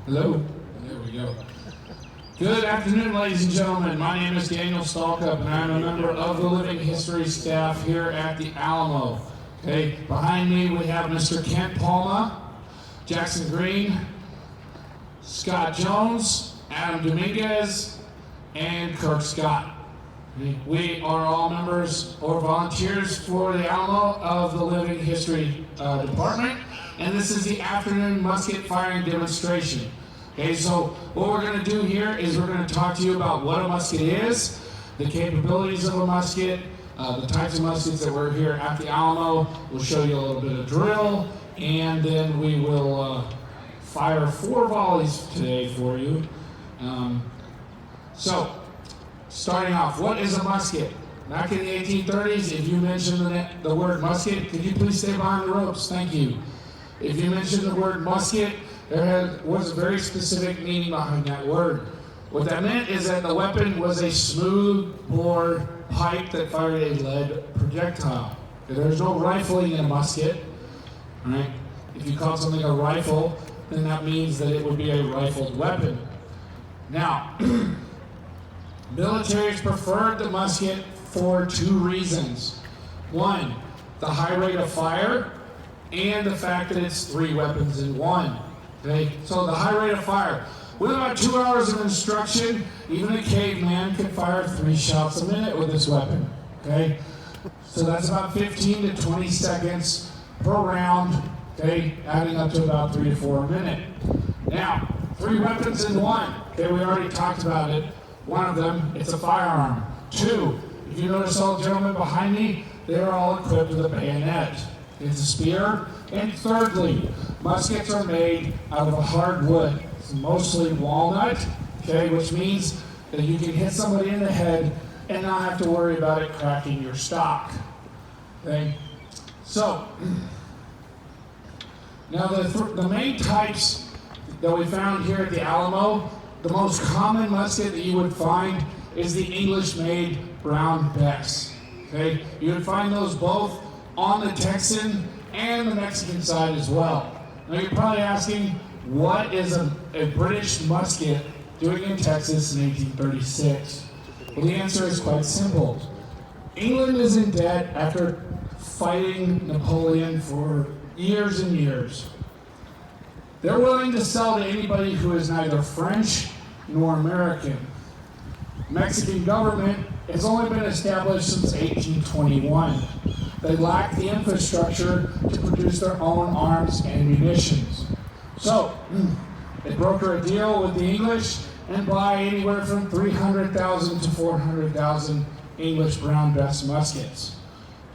Hello. There we go. Good afternoon, ladies and gentlemen. My name is Daniel Stalkup, and I'm a member of the Living History staff here at the Alamo. Okay, behind me we have Mr. Kent Palma, Jackson Green, Scott Jones, Adam Dominguez, and Kirk Scott. We are all members or volunteers for the Alamo of the Living History Department, and this is the afternoon musket firing demonstration. Okay, so what we're going to do here is we're going to talk to you about what a musket is, the capabilities of a musket, the types of muskets that we're here at the Alamo. We'll show you a little bit of drill, and then we will fire 4 volleys today for you. So, starting off, what is a musket? Back in the 1830s, if you mentioned the word musket, could you please stay behind the ropes? Thank you. If you mentioned the word musket, there was a very specific meaning behind that word. What that meant is that the weapon was a smooth bore pipe that fired a lead projectile. There's no rifling in a musket, right? If you call something a rifle, then that means that it would be a rifled weapon. Now, militaries preferred the musket for 2 reasons. 1, the high rate of fire, and the fact that it's 3 weapons in 1. Okay? So the high rate of fire. With about 2 hours of instruction, even a caveman could fire 3 shots a minute with this weapon. Okay? So that's about 15 to 20 seconds per round, okay, adding up to about 3 to 4 a minute. Now, 3 weapons in 1. Okay, we already talked about it. 1 of them, it's a firearm. 2, if you notice all the gentlemen behind me, they're all equipped with a bayonet. It's a spear. And thirdly, muskets are made out of a hard wood. It's mostly walnut, okay, which means that you can hit somebody in the head and not have to worry about it cracking your stock. Okay? So, now the main types that we found here at the Alamo, the most common musket that you would find is the English-made Brown Becks. Okay? You would find those both on the Texan and the Mexican side as well. Now you're probably asking, what is a British musket doing in Texas in 1836? Well, the answer is quite simple. England is in debt after fighting Napoleon for years and years. They're willing to sell to anybody who is neither French nor American. Mexican government has only been established since 1821. They lack the infrastructure to produce their own arms and munitions. So, they broker a deal with the English and buy anywhere from 300,000 to 400,000 English Brown Becks muskets.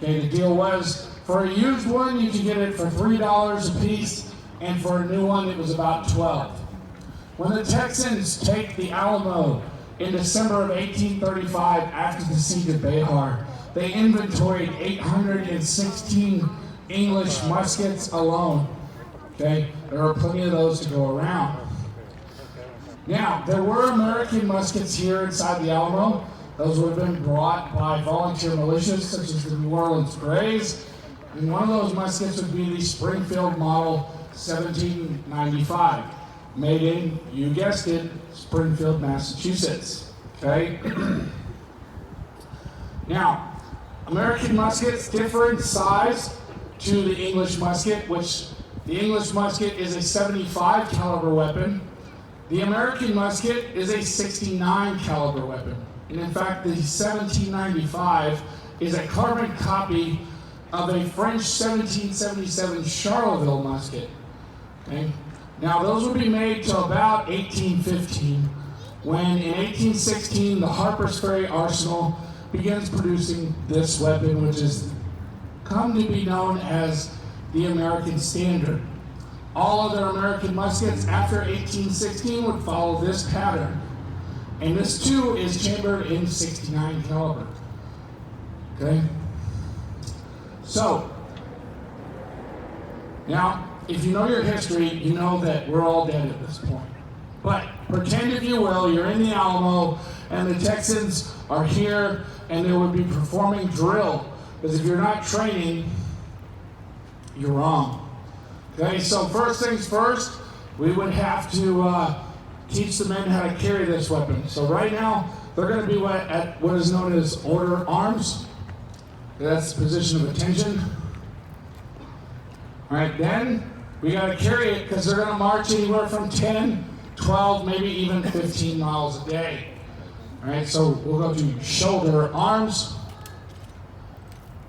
Okay, the deal was, for a used one, you could get it for $3 a piece, and for a new one, it was about $12. When the Texans take the Alamo in December of 1835 after the siege of Behar, they inventoried 816 English muskets alone. Okay, there are plenty of those to go around. Now, there were American muskets here inside the Alamo. Those would have been brought by volunteer militias such as the New Orleans Grays. And one of those muskets would be the Springfield Model 1795, made in, you guessed it, Springfield, Massachusetts. Okay? Now, American muskets differ in size to the English musket, which the English musket is a 75 caliber weapon. The American musket is a 69 caliber weapon. And in fact, the 1795 is a carbon copy of a French 1777 Charleville musket. Okay? Now, those would be made till about 1815, when in 1816, the Harper's Ferry Arsenal begins producing this weapon, which has come to be known as the American Standard. All other American muskets after 1816 would follow this pattern. And this too is chambered in 69 caliber. Okay? So, now, if you know your history, you know that we're all dead at this point. But pretend, if you will, you're in the Alamo and the Texans are here and they would be performing drill. Because if you're not training, you're wrong. Okay, so first things first, we would have to teach the men how to carry this weapon. So right now, they're going to be at what is known as order arms. That's the position of attention. All right, then we got to carry it because they're going to march anywhere from 10, 12, maybe even 15 miles a day. All right, so we'll go to shoulder arms.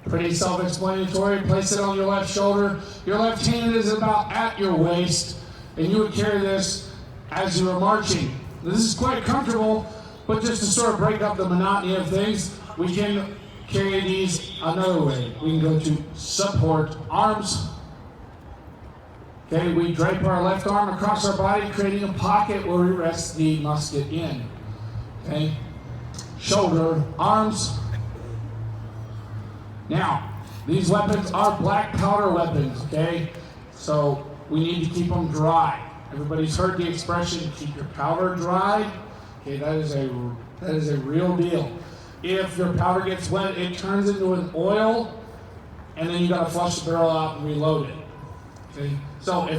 Pretty self-explanatory. Place it on your left shoulder. Your left hand is about at your waist, and you would carry this as you are marching. This is quite comfortable, but just to sort of break up the monotony of things, we can carry these another way. We can go to support arms. Okay, we drape our left arm across our body, creating a pocket where we rest the musket in. Okay, shoulder arms. Now, these weapons are black powder weapons, okay? So we need to keep them dry. Everybody's heard the expression, keep your powder dry. Okay, that is a real deal. If your powder gets wet, it turns into an oil, and then you gotta flush the barrel out and reload it. Okay? So if